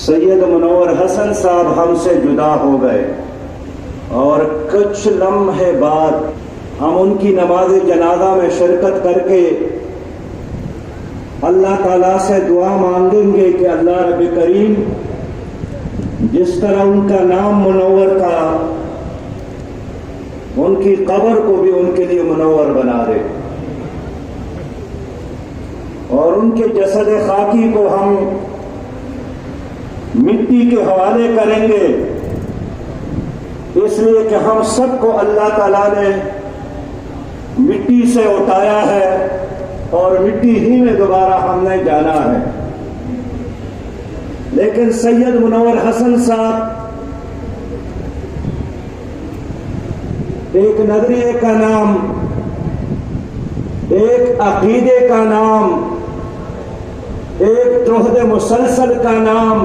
سید منور حسن صاحب ہم سے جدا ہو گئے اور کچھ لمحے بعد ہم ان کی نماز جنازہ میں شرکت کر کے اللہ تعالیٰ سے دعا مانگیں گے کہ اللہ رب کریم جس طرح ان کا نام منور تھا ان کی قبر کو بھی ان کے لیے منور بنا دے اور ان کے جسد خاکی کو ہم مٹی کے حوالے کریں گے، اس لیے کہ ہم سب کو اللہ تعالیٰ نے مٹی سے اٹھایا ہے اور مٹی ہی میں دوبارہ ہم نے جانا ہے۔ لیکن سید منور حسن صاحب ایک نظریے کا نام، ایک عقیدے کا نام، ایک جوہد مسلسل کا نام،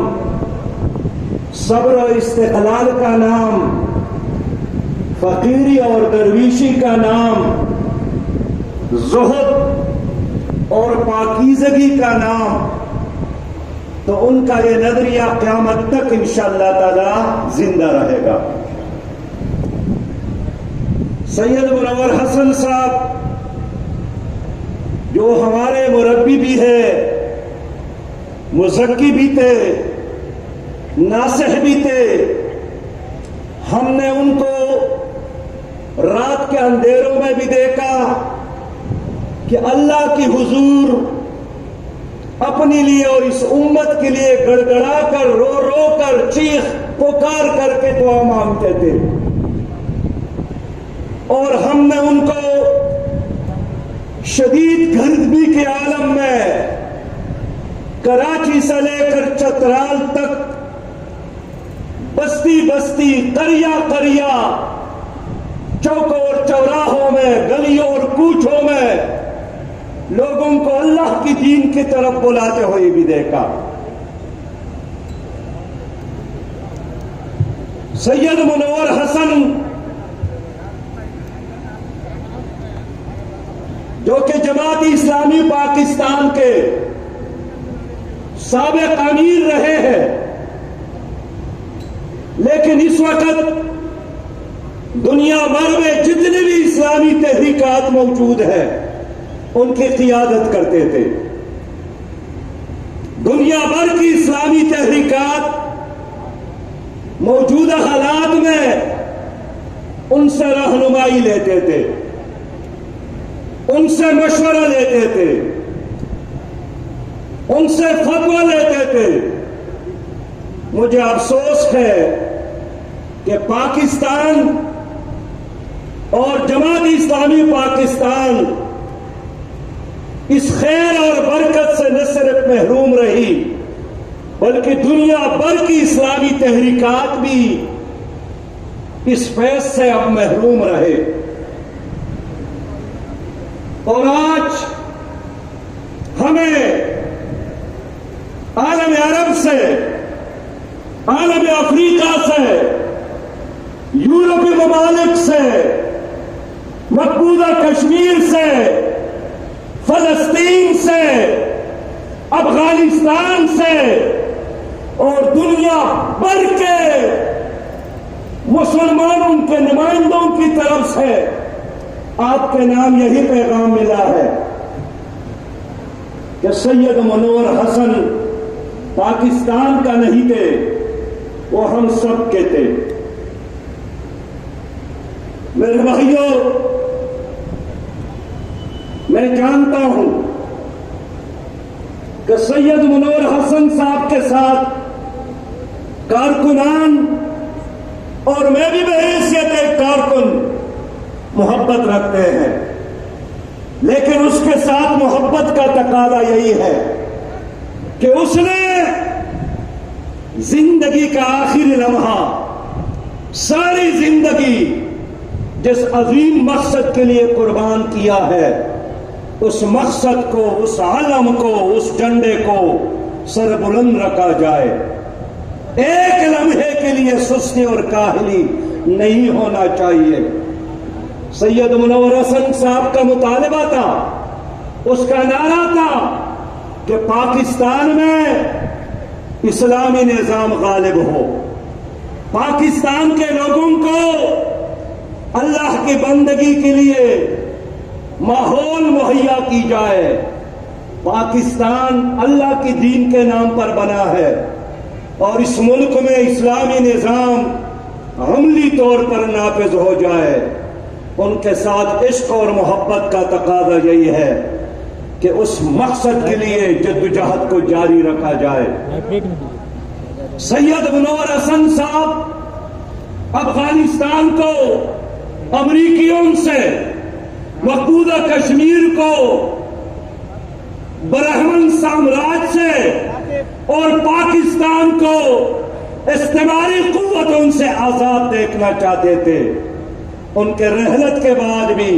صبر و استقلال کا نام، فقیری اور درویشی کا نام، زہد اور پاکیزگی کا نام، تو ان کا یہ نظریہ قیامت تک انشاءاللہ تعالی زندہ رہے گا۔ سید منور حسن صاحب جو ہمارے مربی بھی ہے، مزکی بھی تھے، ناصح بھی تھے، ہم نے ان کو رات کے اندھیروں میں بھی دیکھا کہ اللہ کی حضور اپنے لیے اور اس امت کے لیے گڑ گڑا کر، رو رو کر، چیخ پکار کر کے دعا مانگتے تھے، اور ہم نے ان کو شدید گرمی کے عالم میں کراچی سے لے کر چترال تک بستی بستی، قریہ قریہ، چوک اور چوراہوں میں، گلیوں اور کوچوں میں لوگوں کو اللہ کی دین کی طرف بلاتے ہوئے بھی دیکھا۔ سید منور حسن جو کہ جماعت اسلامی پاکستان کے سابق امیر رہے ہیں، لیکن اس وقت دنیا بھر میں جتنی بھی اسلامی تحریکات موجود ہیں ان کی قیادت کرتے تھے۔ دنیا بھر کی اسلامی تحریکات موجودہ حالات میں ان سے رہنمائی لیتے تھے، ان سے مشورہ لیتے تھے، ان سے فتویٰ لیتے تھے۔ مجھے افسوس ہے کہ پاکستان اور جماعت اسلامی پاکستان اس خیر اور برکت سے نہ صرف محروم رہی بلکہ دنیا بھر کی اسلامی تحریکات بھی اس فیض سے اب محروم رہے۔ اور آج ہمیں عالم عرب سے، عالم افریقہ سے، یورپی ممالک سے، مقبوضہ کشمیر سے، فلسطین سے، افغانستان سے اور دنیا بھر کے مسلمانوں کے نمائندوں کی طرف سے آپ کے نام یہی پیغام ملا ہے کہ سید منور حسن پاکستان کا نہیں تھے، وہ ہم سب کے تھے۔ میرے بھائیوں، میں جانتا ہوں کہ سید منور حسن صاحب کے ساتھ کارکنان اور میں بھی بحیثیت ایک کارکن محبت رکھتے ہیں، لیکن اس کے ساتھ محبت کا تقاضا یہی ہے کہ اس نے زندگی کا آخری لمحہ، ساری زندگی جس عظیم مقصد کے لیے قربان کیا ہے، اس مقصد کو، اس علم کو، اس جھنڈے کو سر بلند رکھا جائے۔ ایک لمحے کے لیے سستی اور کاہلی نہیں ہونا چاہیے۔ سید منور حسن صاحب کا مطالبہ تھا، اس کا نعرہ تھا کہ پاکستان میں اسلامی نظام غالب ہو، پاکستان کے لوگوں کو اللہ کی بندگی کے لیے ماحول مہیا کی جائے۔ پاکستان اللہ کی دین کے نام پر بنا ہے اور اس ملک میں اسلامی نظام عملی طور پر نافذ ہو جائے۔ ان کے ساتھ عشق اور محبت کا تقاضا یہی ہے کہ اس مقصد کے لیے جدوجہد کو جاری رکھا جائے۔ سید منور حسن صاحب افغانستان کو امریکیوں سے، مقبوضہ کشمیر کو برہمن سامراج سے اور پاکستان کو استعماری قوتوں سے آزاد دیکھنا چاہتے تھے۔ ان کے رحلت کے بعد بھی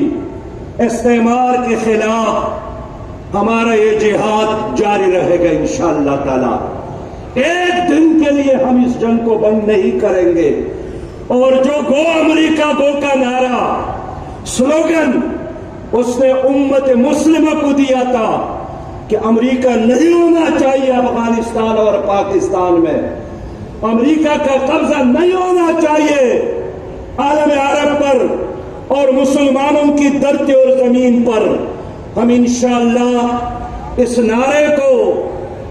استعمار کے خلاف ہمارا یہ جہاد جاری رہے گا انشاءاللہ تعالی۔ ایک دن کے لیے ہم اس جنگ کو بند نہیں کریں گے، اور جو گو امریکہ گو کا نعرہ سلوگن اس نے امت مسلمہ کو دیا تھا کہ امریکہ نہیں ہونا چاہیے افغانستان اور پاکستان میں، امریکہ کا قبضہ نہیں ہونا چاہیے عالم عرب پر اور مسلمانوں کی دھرتی اور زمین پر۔ ہم انشاءاللہ اس نعرے کو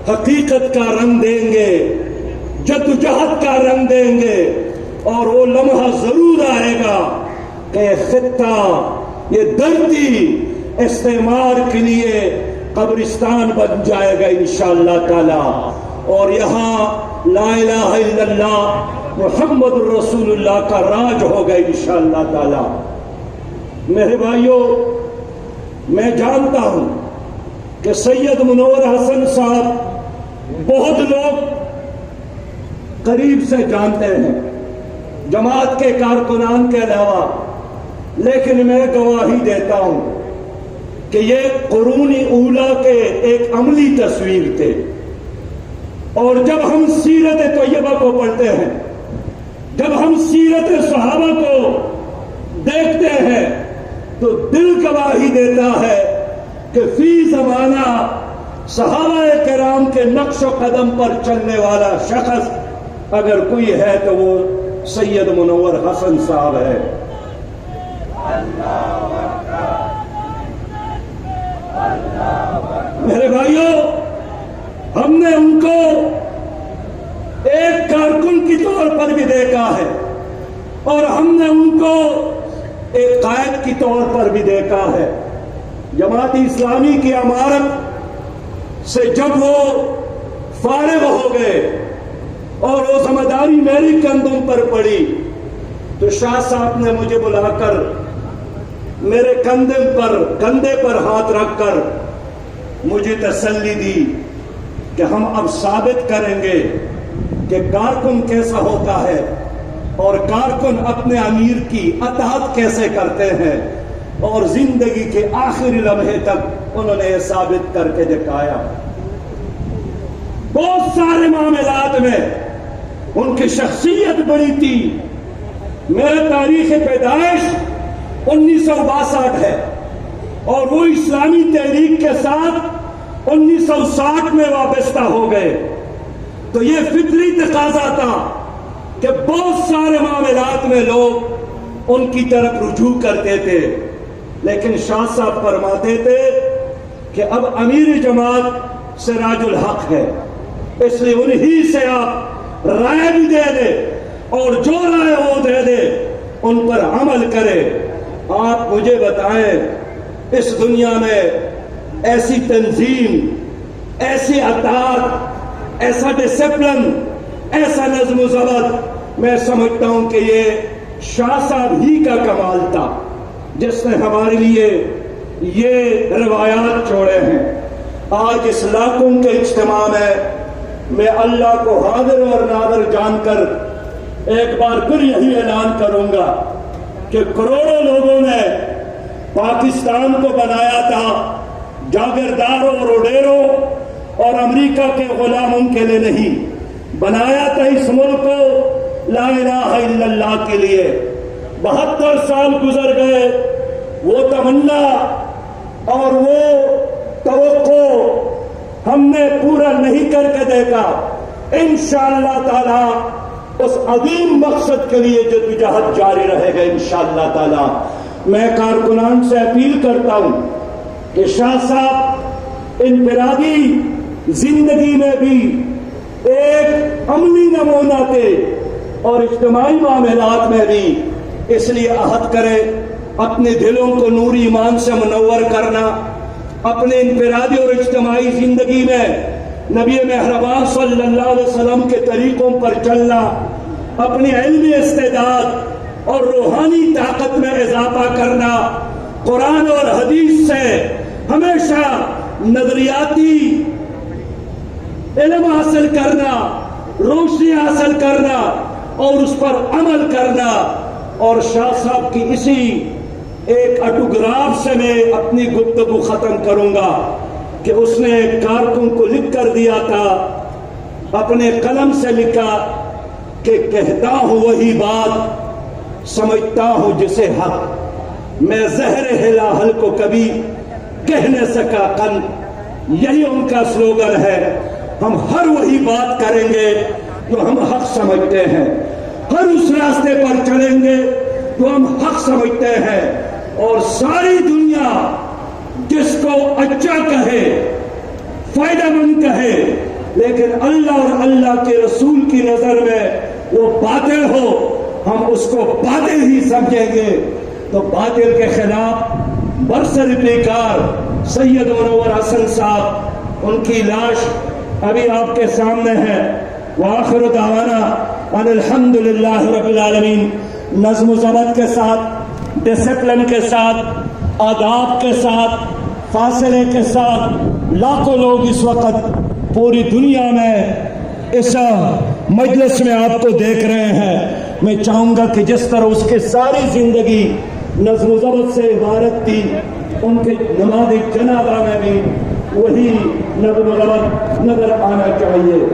حقیقت کا رنگ دیں گے، جدوجہد کا رنگ دیں گے، اور وہ لمحہ ضرور آئے گا کہ خطہ، یہ دھرتی استعمار کے لیے قبرستان بن جائے گا انشاءاللہ تعالی، اور یہاں لا الہ الا اللہ محمد الرسول اللہ کا راج ہوگا انشاءاللہ تعالی۔ میرے بھائیوں، میں جانتا ہوں کہ سید منور حسن صاحب بہت لوگ قریب سے جانتے ہیں جماعت کے کارکنان کے علاوہ، لیکن میں گواہی دیتا ہوں کہ یہ قرون اولیٰ کے ایک عملی تصویر تھے، اور جب ہم سیرت طیبہ کو پڑھتے ہیں، جب ہم سیرت صحابہ کو دیکھتے ہیں، تو دل گواہی دیتا ہے کہ فی زمانہ صحابہ کرام کے نقش و قدم پر چلنے والا شخص اگر کوئی ہے تو وہ سید منور حسن صاحب ہے۔ میرے بھائیوں، ہم نے ان کو ایک کارکن کی طور پر بھی دیکھا ہے، اور ہم نے ان کو ایک قائد کی طور پر بھی دیکھا ہے۔ جماعت اسلامی کی عمارت سے جب وہ فارغ ہو گئے اور وہ ذمہ داری میری کندھوں پر پڑی، تو شاہ صاحب نے مجھے بلا کر میرے کندھے پر ہاتھ رکھ کر مجھے تسلی دی کہ ہم اب ثابت کریں گے کہ کارکن کیسا ہوتا ہے اور کارکن اپنے امیر کی اطاعت کیسے کرتے ہیں، اور زندگی کے آخری لمحے تک انہوں نے یہ ثابت کر کے دکھایا۔ بہت سارے معاملات میں ان کی شخصیت بڑی تھی۔ میرا تاریخ پیدائش 1962 ہے، اور وہ اسلامی تحریک کے ساتھ 1960 میں وابستہ ہو گئے، تو یہ فطری تقاضا تھا کہ بہت سارے معاملات میں لوگ ان کی طرف رجوع کرتے تھے، لیکن شاہ صاحب فرماتے تھے کہ اب امیر جماعت سراج الحق ہے، اس لیے انہی سے آپ رائے بھی دے دے، اور جو رائے وہ دے دے ان پر عمل کرے۔ آپ مجھے بتائیں، اس دنیا میں ایسی تنظیم، ایسی اطاعت، ایسا ڈسپلن، ایسا نظم و ضبط، میں سمجھتا ہوں کہ یہ شاہ صاحب ہی کا کمال تھا جس نے ہمارے لیے یہ روایات چھوڑے ہیں۔ آج اس لاکھوں کے اجتماع میں میں اللہ کو حاضر اور ناظر جان کر ایک بار پھر یہی اعلان کروں گا کہ کروڑوں لوگوں نے پاکستان کو بنایا تھا جاگیرداروں اور وڈیروں اور امریکہ کے غلاموں کے لیے نہیں، بنایا تھا اس ملک کو لا الہ الا اللہ کے لیے۔ 72 سال گزر گئے، وہ تمنا اور وہ توقع ہم نے پورا نہیں کر کے دیکھا، انشاءاللہ تعالی اس عظیم مقصد کے لیے جدوجہد جاری رہے گا انشاءاللہ تعالی۔ میں کارکنان سے اپیل کرتا ہوں کہ شاہ صاحب انفرادی زندگی میں بھی ایک عملی نمونہ تھے اور اجتماعی معاملات میں بھی، اس لیے عہد کریں اپنے دلوں کو نور ایمان سے منور کرنا، اپنے انفرادی اور اجتماعی زندگی میں نبی مہربان صلی اللہ علیہ وسلم کے طریقوں پر چلنا، اپنی علمی استعداد اور روحانی طاقت میں اضافہ کرنا، قرآن اور حدیث سے ہمیشہ نظریاتی علم حاصل کرنا، روشنی حاصل کرنا اور اس پر عمل کرنا۔ اور شاہ صاحب کی اسی ایک آٹوگراف سے میں اپنی گفتگو ختم کروں گا کہ اس نے کارکن کو لکھ کر دیا تھا، اپنے قلم سے لکھا کہ کہتا ہوں وہی بات، سمجھتا ہوں جسے حق، میں زہر ہلاہل کو کبھی کہہ نہ سکا قن۔ یہی ان کا سلوگن ہے، ہم ہر وہی بات کریں گے جو ہم حق سمجھتے ہیں، ہر اس راستے پر چلیں گے جو ہم حق سمجھتے ہیں، اور ساری دنیا جس کو اچھا کہے، فائدہ مند کہے، لیکن اللہ اور اللہ کے رسول کی نظر میں وہ باطل ہو، ہم اس کو باطل ہی سمجھیں گے۔ تو باطل کے خلاف برسر سید منور حسن صاحب، ان کی لاش ابھی آپ کے سامنے ہے۔ وآخر دعوانا ان الحمدللہ رب العالمین۔ نظم و ضبط کے ساتھ، ڈسپلن کے ساتھ، آداب کے ساتھ، فاصلے کے ساتھ لاکھوں لوگ اس وقت پوری دنیا میں اس مجلس میں آپ کو دیکھ رہے ہیں۔ میں چاہوں گا کہ جس طرح اس کے ساری زندگی نظم و ضبط سے عبارت تھی، ان کے نماز جنازہ میں بھی وہی نظم و ضبط نظر آنا چاہیے۔